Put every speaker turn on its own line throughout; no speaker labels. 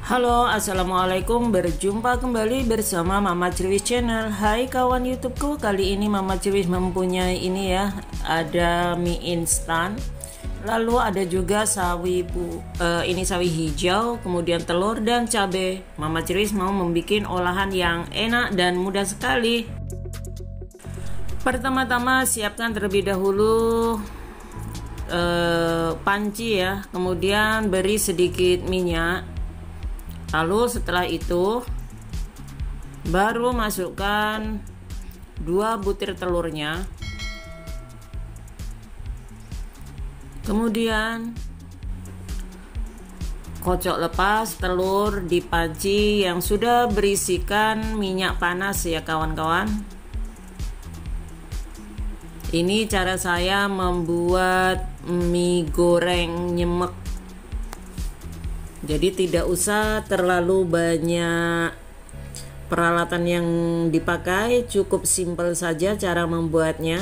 Halo, assalamualaikum. Berjumpa kembali bersama Mama Cerwis Channel. Hai kawan YouTubeku, kali ini Mama Cerwis mempunyai ini ya, ada mie instan. Lalu ada juga sawi ini sawi hijau, kemudian telur dan cabai. Mama Cerwis mau membuat olahan yang enak dan mudah sekali. Pertama-tama siapkan terlebih dahulu panci ya, kemudian beri sedikit minyak. Lalu setelah itu baru masukkan 2 butir telurnya. Kemudian kocok lepas telur di panci yang sudah berisikan minyak panas ya kawan-kawan. Ini cara saya membuat mie goreng nyemek. Jadi tidak usah terlalu banyak peralatan yang dipakai, cukup simpel saja cara membuatnya.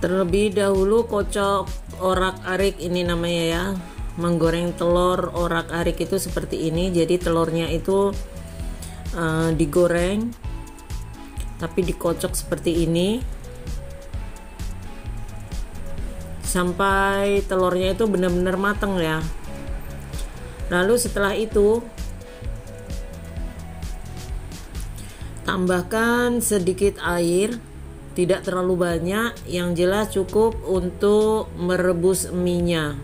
Terlebih dahulu kocok orak-arik, ini namanya ya, menggoreng telur orak-arik itu seperti ini. Jadi telurnya itu digoreng tapi dikocok seperti ini sampai telurnya itu benar-benar matang ya. Lalu setelah itu tambahkan sedikit air, tidak terlalu banyak, yang jelas cukup untuk merebus mie-nya.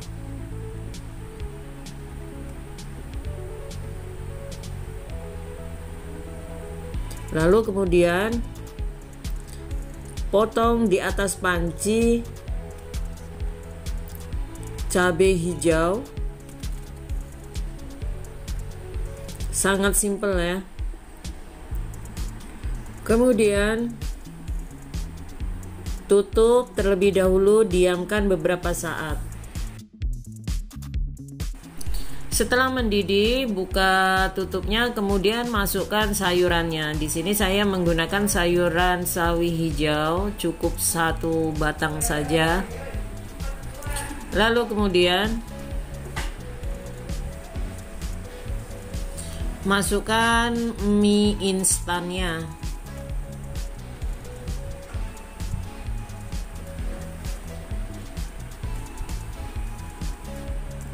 Lalu kemudian potong di atas panci cabai hijau, sangat simpel ya. Kemudian tutup terlebih dahulu, diamkan beberapa saat. Setelah mendidih, buka tutupnya, kemudian masukkan sayurannya. Di sini saya menggunakan sayuran sawi hijau, cukup 1 batang saja. Lalu kemudian masukkan mie instannya.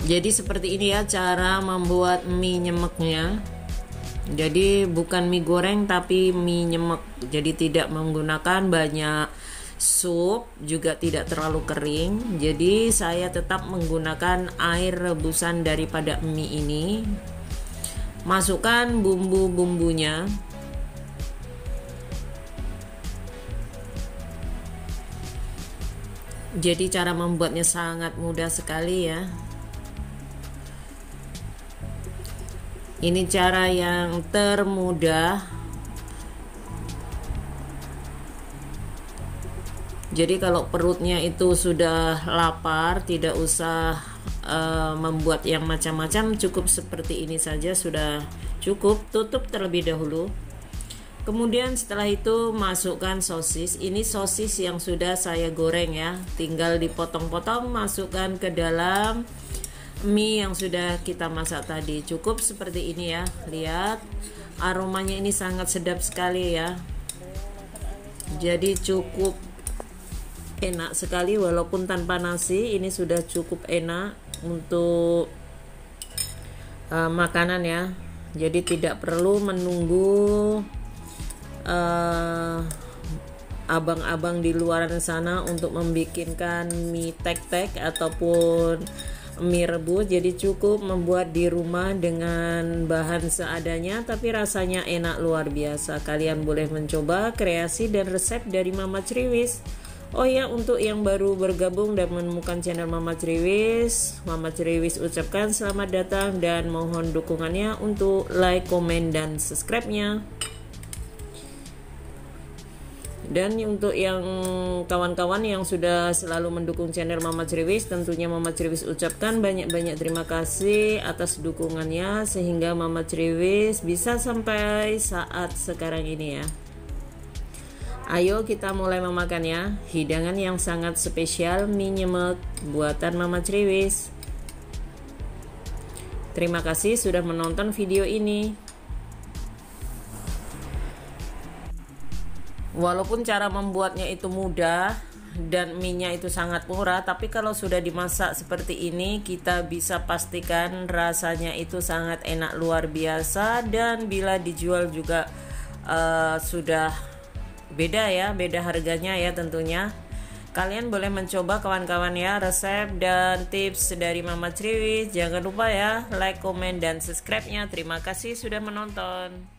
Jadi seperti ini ya cara membuat mie nyemeknya. Jadi bukan mie goreng tapi mie nyemek. Jadi tidak menggunakan banyak sup, juga tidak terlalu kering. Jadi saya tetap menggunakan air rebusan daripada mie ini. Masukkan bumbu-bumbunya. Jadi cara membuatnya sangat mudah sekali ya. Ini cara yang termudah. Jadi kalau perutnya itu sudah lapar, tidak usah membuat yang macam-macam, cukup seperti ini saja sudah cukup. Tutup terlebih dahulu. Kemudian setelah itu masukkan sosis. Ini sosis yang sudah saya goreng ya, tinggal dipotong-potong, masukkan ke dalam mie yang sudah kita masak tadi. Cukup seperti ini ya. Lihat aromanya ini sangat sedap sekali ya. Jadi cukup enak sekali walaupun tanpa nasi. Ini sudah cukup enak untuk makanan ya. Jadi tidak perlu menunggu abang-abang di luar sana untuk membikinkan mie tek-tek ataupun mie rebus. Jadi cukup membuat di rumah dengan bahan seadanya, tapi rasanya enak luar biasa. Kalian boleh mencoba kreasi dan resep dari Mama Cerwis. Oh ya, untuk yang baru bergabung dan menemukan channel Mama Cerwis ucapkan selamat datang dan mohon dukungannya untuk like, komen, dan subscribe-nya. Dan untuk yang kawan-kawan yang sudah selalu mendukung channel Mama Cerwis, tentunya Mama Cerwis ucapkan banyak-banyak terima kasih atas dukungannya sehingga Mama Cerwis bisa sampai saat sekarang ini ya. Ayo kita mulai memakannya. Hidangan yang sangat spesial mie nyemek buatan Mama Kriwis. Terima kasih sudah menonton video ini. Walaupun cara membuatnya itu mudah dan mie-nya itu sangat murah, tapi kalau sudah dimasak seperti ini, kita bisa pastikan rasanya itu sangat enak luar biasa. Dan bila dijual juga sudah beda ya, beda harganya ya tentunya. Kalian boleh mencoba kawan-kawan ya, resep dan tips dari Mama Kriwis. Jangan lupa ya like, komen, dan subscribe-nya. Terima kasih sudah menonton.